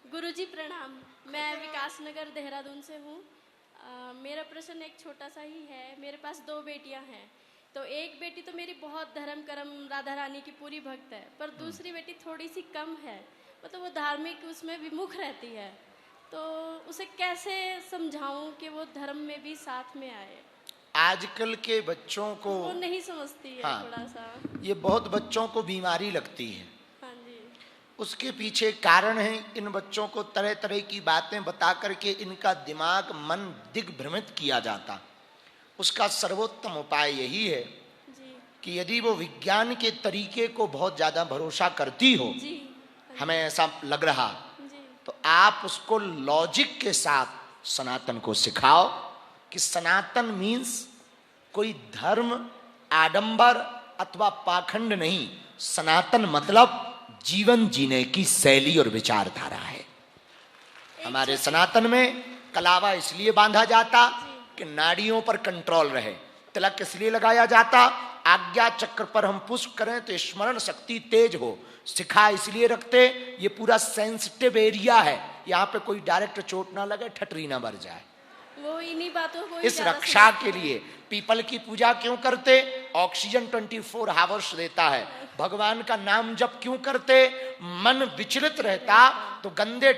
गुरुजी प्रणाम। मैं विकास नगर देहरादून से हूँ। मेरा प्रश्न एक छोटा सा ही है। मेरे पास 2 बेटियाँ हैं। तो एक बेटी तो मेरी बहुत धर्म कर्म राधा रानी की पूरी भक्त है, पर दूसरी बेटी थोड़ी सी कम है, मतलब वो धार्मिक उसमें विमुख रहती है। तो उसे कैसे समझाऊं कि वो धर्म में भी साथ में आए? आजकल के बच्चों को, वो नहीं समझती है हाँ, थोड़ा सा। ये बहुत बच्चों को बीमारी लगती है। हाँ जी। उसके पीछे कारण है, इन बच्चों को तरह तरह की बातें बता करके इनका दिमाग मन दिग्भ्रमित किया जाता। उसका सर्वोत्तम उपाय यही है जी। कि यदि वो विज्ञान के तरीके को बहुत ज़्यादा भरोसा करती हो, जी। हाँ हमें ऐसा लग रहा, जी। तो आप उसको लॉजिक के साथ सनातन को सिखाओ कि सनातन मीन्स कोई धर्म, आडंबर अथवा पाखंड नहीं। सनातन मतलब जीवन जीने की शैली और विचारधारा है। हमारे सनातन में कलावा इसलिए बांधा जाता कि नाड़ियों पर कंट्रोल रहे। तिलक इसलिए लगाया जाता, आज्ञा चक्र पर हम पुष्प करें तो स्मरण शक्ति तेज हो। शिखा इसलिए रखते, ये पूरा सेंसिटिव एरिया है, यहाँ पे कोई डायरेक्ट चोट ना लगे, ठटरी ना भर जाए। वो इन्हीं बातों को ही इस ज्यादा रक्षा समझती के है। लिए पीपल की पूजा क्यों करते? ऑक्सीजन 24 आवर्स देता है। भगवान का नाम जप क्यों करते? मन विचलित रहता तो गंदे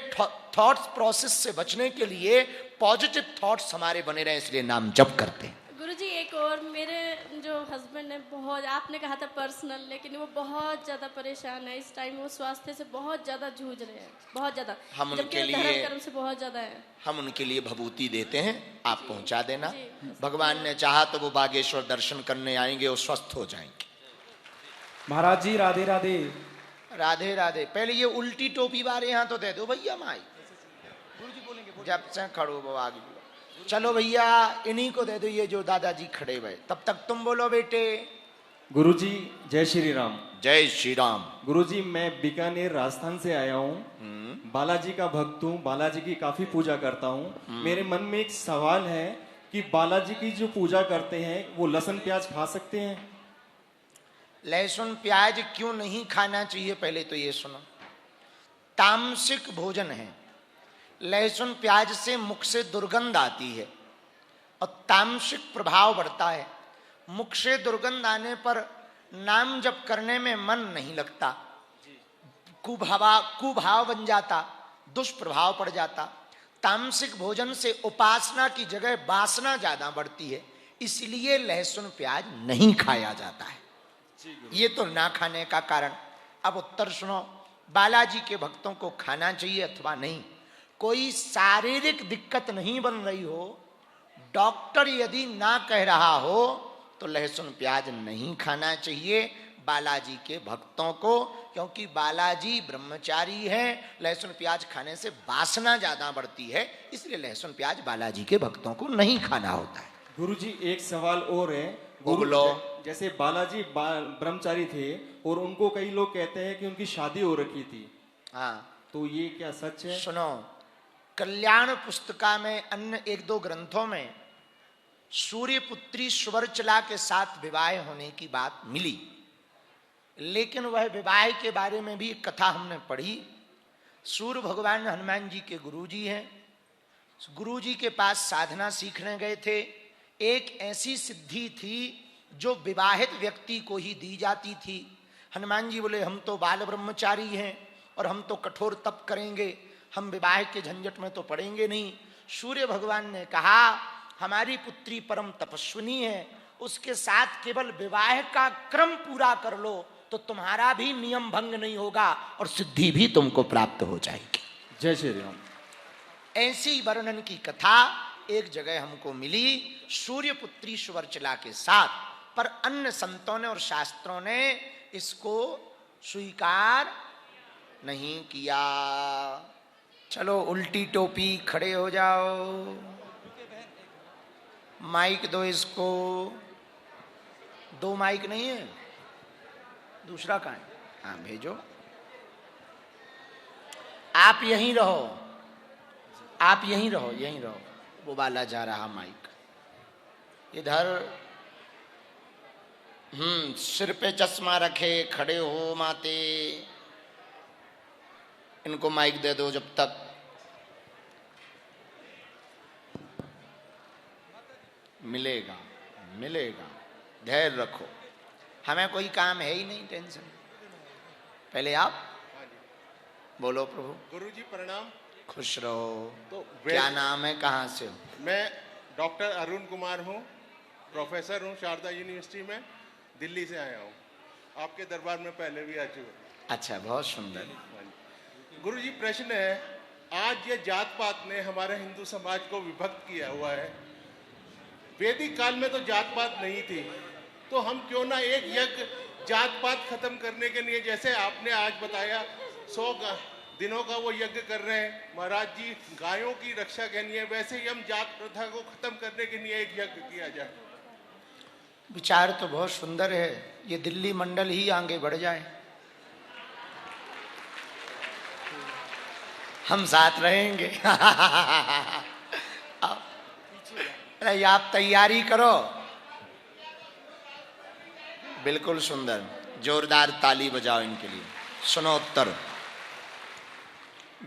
थॉट्स प्रोसेस से बचने के लिए पॉजिटिव थॉट्स हमारे बने रहे, इसलिए नाम जप करते हैं। गुरुजी एक और, मेरे जो हस्बैंड है बहुत, आपने कहा था पर्सनल, लेकिन वो बहुत ज़्यादा परेशान है इस टाइम। वो स्वास्थ्य से बहुत ज़्यादा जूझ रहे हैं, बहुत ज़्यादा, हम जबकि उनके वो लिए धर्म कर्म से बहुत ज़्यादा है। हम उनके लिए भभूति देते हैं, आप जी। पहुंचा देना। जी। भगवान ने चाहा तो वो बागेश्वर दर्शन करने आएंगे और स्वस्थ हो जाएंगे। महाराज जी राधे राधे। राधे राधे। पहले ये उल्टी टोपी वाले यहाँ तो दे दो भैया माई, जब से खड़ो वो आगे। चलो भैया इन्हीं को दे दो, ये जो दादाजी खड़े हुए। तब तक तुम बोलो बेटे। गुरुजी जय श्री राम। जय श्री राम। गुरुजी मैं बीकानेर राजस्थान से आया हूँ। बालाजी का भक्त हूँ, बालाजी की काफी पूजा करता हूँ। मेरे मन में एक सवाल है कि बालाजी की जो पूजा करते हैं वो लहसुन प्याज खा सकते हैं? लहसुन प्याज क्यों नहीं खाना चाहिए, पहले तो ये सुनो। तामसिक भोजन है। लहसुन प्याज से मुख से दुर्गंध आती है और तामसिक प्रभाव बढ़ता है। मुख से दुर्गंध आने पर नाम जप करने में मन नहीं लगता, कुभाव बन जाता, दुष्प्रभाव पड़ जाता। तामसिक भोजन से उपासना की जगह वासना ज्यादा बढ़ती है, इसलिए लहसुन प्याज नहीं खाया जाता है। ये तो ना खाने का कारण। अब उत्तर सुनो, बालाजी के भक्तों को खाना चाहिए अथवा नहीं। कोई शारीरिक दिक्कत नहीं बन रही हो, डॉक्टर यदि ना कह रहा हो तो लहसुन प्याज नहीं खाना चाहिए बालाजी के भक्तों को, क्योंकि बालाजी ब्रह्मचारी हैं। लहसुन प्याज खाने से वासना ज्यादा बढ़ती है, इसलिए लहसुन प्याज बालाजी के भक्तों को नहीं खाना होता है। गुरुजी एक सवाल और है। बोलो। जैसे बालाजी ब्रह्मचारी थे और उनको कई लोग कहते हैं कि उनकी शादी हो रखी थी, हाँ, तो ये क्या सच है? सुनो, कल्याण पुस्तिका में अन्य 1-2 ग्रंथों में सूर्यपुत्री सुवर्चला के साथ विवाह होने की बात मिली, लेकिन वह विवाह के बारे में भी कथा हमने पढ़ी। सूर्य भगवान हनुमान जी के गुरुजी हैं। गुरुजी के पास साधना सीखने गए थे। एक ऐसी सिद्धि थी जो विवाहित व्यक्ति को ही दी जाती थी। हनुमान जी बोले हम तो बाल ब्रह्मचारी हैं और हम तो कठोर तप करेंगे, हम विवाह के झंझट में तो पड़ेंगे नहीं। सूर्य भगवान ने कहा हमारी पुत्री परम तपस्विनी है, उसके साथ केवल विवाह का क्रम पूरा कर लो तो तुम्हारा भी नियम भंग नहीं होगा और सिद्धि भी तुमको प्राप्त हो जाएगी। जय श्री राम। ऐसी वर्णन की कथा एक जगह हमको मिली सूर्यपुत्री सुवर्चला के साथ, पर अन्य संतों ने और शास्त्रों ने इसको स्वीकार नहीं किया। चलो उल्टी टोपी खड़े हो जाओ, माइक दो इसको। 2 माइक नहीं है, दूसरा कहाँ है? हाँ भेजो। आप यहीं रहो, आप यहीं रहो, यहीं रहो। वो वाला जा रहा माइक इधर। सिर पे चश्मा रखे खड़े हो माते। इनको माइक दे दो जब तक। मिलेगा मिलेगा, धैर्य रखो, हमें कोई काम है ही नहीं, टेंशन। पहले आप बोलो। प्रभु गुरुजी प्रणाम। खुश रहो। तो क्या नाम है, कहाँ से हो? मैं डॉक्टर अरुण कुमार हूँ, प्रोफेसर हूँ शारदा यूनिवर्सिटी में, दिल्ली से आया हूँ। आपके दरबार में पहले भी आ चुका। अच्छा, बहुत सुंदर। गुरुजी प्रश्न है, आज ये जात पात ने हमारे हिंदू समाज को विभक्त किया हुआ है। वैदिक काल में तो जात पात नहीं थी, तो हम क्यों ना एक यज्ञ जात पात खत्म करने के लिए, जैसे आपने आज बताया 100 दिनों का वो यज्ञ कर रहे हैं महाराज जी गायों की रक्षा के लिए, वैसे ही हम जात प्रथा को खत्म करने के लिए एक यज्ञ किया जाए। विचार तो बहुत सुंदर है, ये दिल्ली मंडल ही आगे बढ़ जाए, हम साथ रहेंगे। अरे आप तैयारी करो। बिल्कुल सुंदर, जोरदार ताली बजाओ इनके लिए। सुनो उत्तर।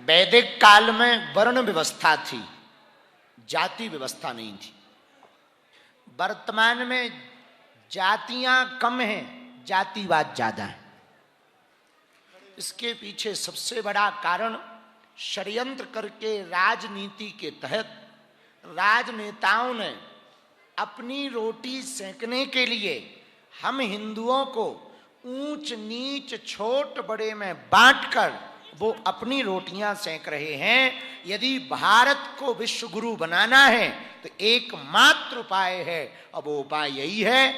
वैदिक काल में वर्ण व्यवस्था थी, जाति व्यवस्था नहीं थी। वर्तमान में जातियां कम हैं, जातिवाद ज्यादा है। इसके पीछे सबसे बड़ा कारण षड्यंत्र करके राजनीति के तहत राजनेताओं ने अपनी रोटी सेंकने के लिए हम हिंदुओं को ऊंच नीच छोट बड़े में बांटकर वो अपनी रोटियां सेंक रहे हैं। यदि भारत को विश्व गुरु बनाना है तो एकमात्र उपाय है, अब वो उपाय यही है,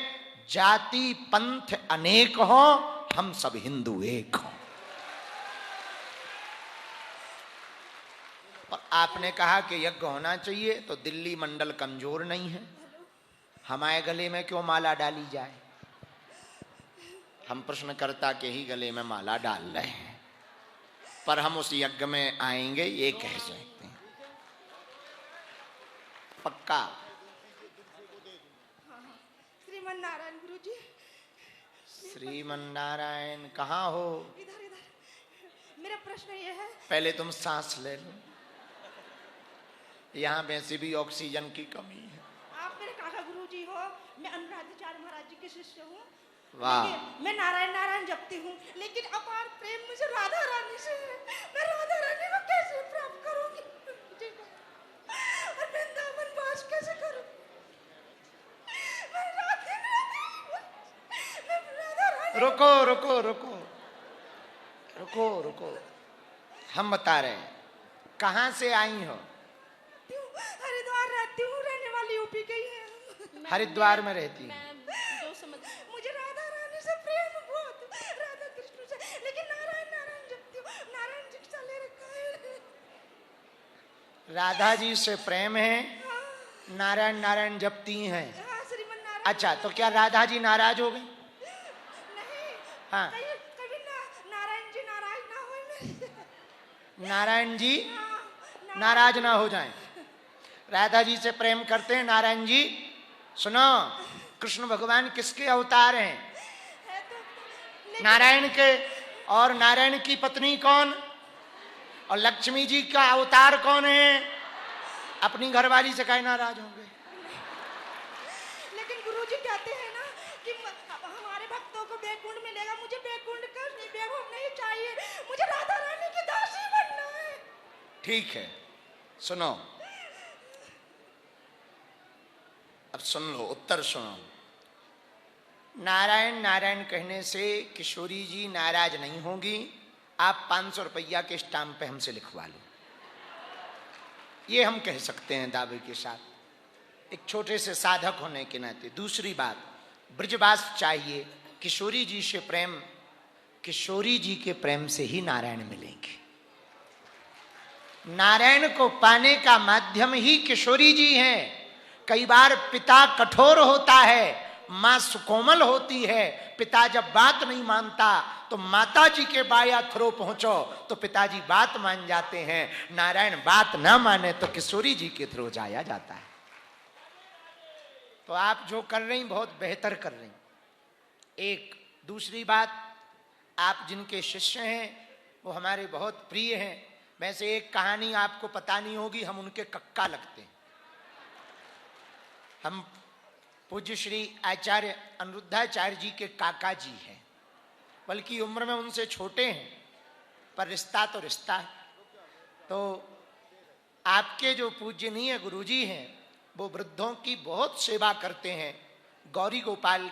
जाति पंथ अनेक हो, हम सब हिंदू एक हो। और आपने कहा कि यज्ञ होना चाहिए, तो दिल्ली मंडल कमजोर नहीं है, हमारे गले में क्यों माला डाली जाए? हम प्रश्नकर्ता के ही गले में माला डाल रहे हैं, पर हम उस यज्ञ में आएंगे ये कह सकते हैं पक्का। श्रीमन नारायण गुरुजी। श्रीमन नारायण कहाँ हो? इधर इधर। मेरा प्रश्न ये है, पहले तुम सांस ले लो, यहाँ वैसे भी ऑक्सीजन की कमी है। आप मेरे काका गुरुजी हो, मैं अनुराधाचार्य महाराज जी के शिष्य हूँ। वाह। मैं नारायण नारायण जपती हूँ, लेकिन अपार प्रेम मुझे राधा रानी से है। मैं राधा रानी को कैसे प्राप्त करूंगी? और वृंदावन वास कैसे करूं? मैं राधा रानी। रुको रुको रुको रुको रुको, हम बता रहे हैं, कहाँ से आई हो? हरिद्वार रहती हूँ, रहने वाली यूपी की ही है। हरिद्वार में रहती हूँ। मैं दो समझ मुझे राधा रानी से प्रेम बहुत, राधा कृष्ण से, लेकिन नारायण नारायण जपती हूँ। नारायण जी का ले रखा है। राधा जी से प्रेम है, नारायण नारायण जपती हैं। हाँ, श्रीमन नारायण। अच्छा, तो क्या राधा जी नाराज हो गई? नहीं। हाँ। कभी नारायण जी नाराज ना हो। नारायण जी नाराज ना हो जाएं। राधा जी से प्रेम करते हैं नारायण जी। सुनो, कृष्ण भगवान किसके अवतार हैं? नारायण के। और नारायण की पत्नी कौन? और लक्ष्मी जी का अवतार कौन है? अपनी घरवाली से काहे नाराज होंगे? लेकिन गुरुजी कहते हैं ना कि हमारे भक्तों को बैकुंठ मिलेगा। मुझे बैकुंठ का वैभव नहीं चाहिए, मुझे राधा रानी की दासी बनना है। ठीक है, सुनो, अब सुन लो, उत्तर सुनो। नारायण नारायण कहने से किशोरी जी नाराज नहीं होंगी। आप 500 रुपया के स्टाम्प पे हमसे लिखवा लो, ये हम कह सकते हैं दावे के साथ, एक छोटे से साधक होने के नाते। दूसरी बात, ब्रजवास चाहिए। किशोरी जी से प्रेम, किशोरी जी के प्रेम से ही नारायण मिलेंगे। नारायण को पाने का माध्यम ही किशोरी जी हैं। कई बार पिता कठोर होता है, मां सुकोमल होती है। पिता जब बात नहीं मानता तो माता जी के बाया थ्रो पहुंचो तो पिताजी बात मान जाते हैं। नारायण बात ना माने तो किशोरी जी के थ्रो जाया जाता है। तो आप जो कर रही बहुत बेहतर कर रही। एक दूसरी बात, आप जिनके शिष्य हैं वो हमारे बहुत प्रिय हैं। वैसे एक कहानी आपको पता नहीं होगी, हम उनके कक्का लगते हैं। हम पूज्य श्री आचार्य अनिरुद्धाचार्य जी के काका जी हैं, बल्कि उम्र में उनसे छोटे हैं, पर रिश्ता तो रिश्ता है। तो आपके जो पूजनीय गुरुजी हैं वो वृद्धों की बहुत सेवा करते हैं। गौरी गोपाल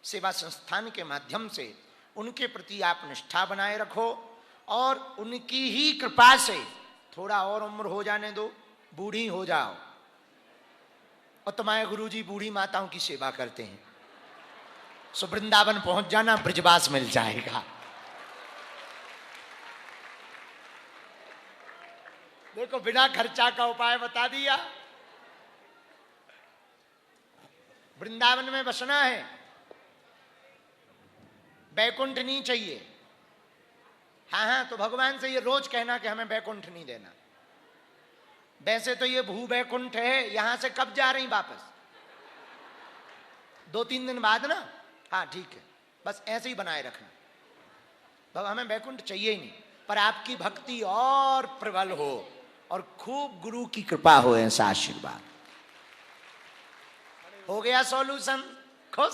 सेवा संस्थान के माध्यम से उनके प्रति आप निष्ठा बनाए रखो और उनकी ही कृपा से थोड़ा और उम्र हो जाने दो, बूढ़ी हो जाओ। और तुम्हारे गुरुजी बूढ़ी माताओं की सेवा करते हैं, सो वृंदावन पहुंच जाना, ब्रजवास मिल जाएगा। देखो, बिना खर्चा का उपाय बता दिया। वृंदावन में बसना है, बैकुंठ नहीं चाहिए। हाँ, तो भगवान से ये रोज कहना कि हमें बैकुंठ नहीं देना। वैसे तो ये भू बैकुंठ है, यहां से कब जा रही वापस? 2-3 दिन बाद ना। हाँ ठीक है, बस ऐसे ही बनाए रखना। हमें बैकुंठ चाहिए ही नहीं, पर आपकी भक्ति और प्रबल हो और खूब गुरु की कृपा हो, ऐसा आशीर्वाद। हो गया सॉल्यूशन? खुश?